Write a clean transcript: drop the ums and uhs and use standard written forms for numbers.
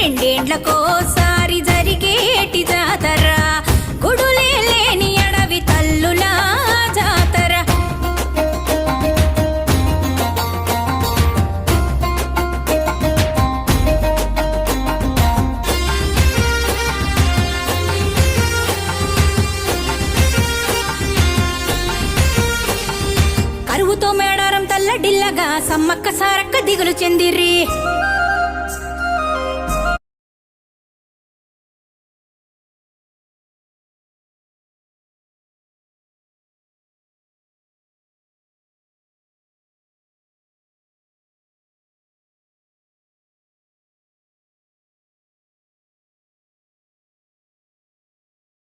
రెండేండ్లకోసారి జరిగేటి జాతర గుడులే లేని అడవి తల్లులా జాతర కరువుతో మేడారం తల్లడిల్లగా సమ్మక్క సారక్క దిగులు చెందిర్రి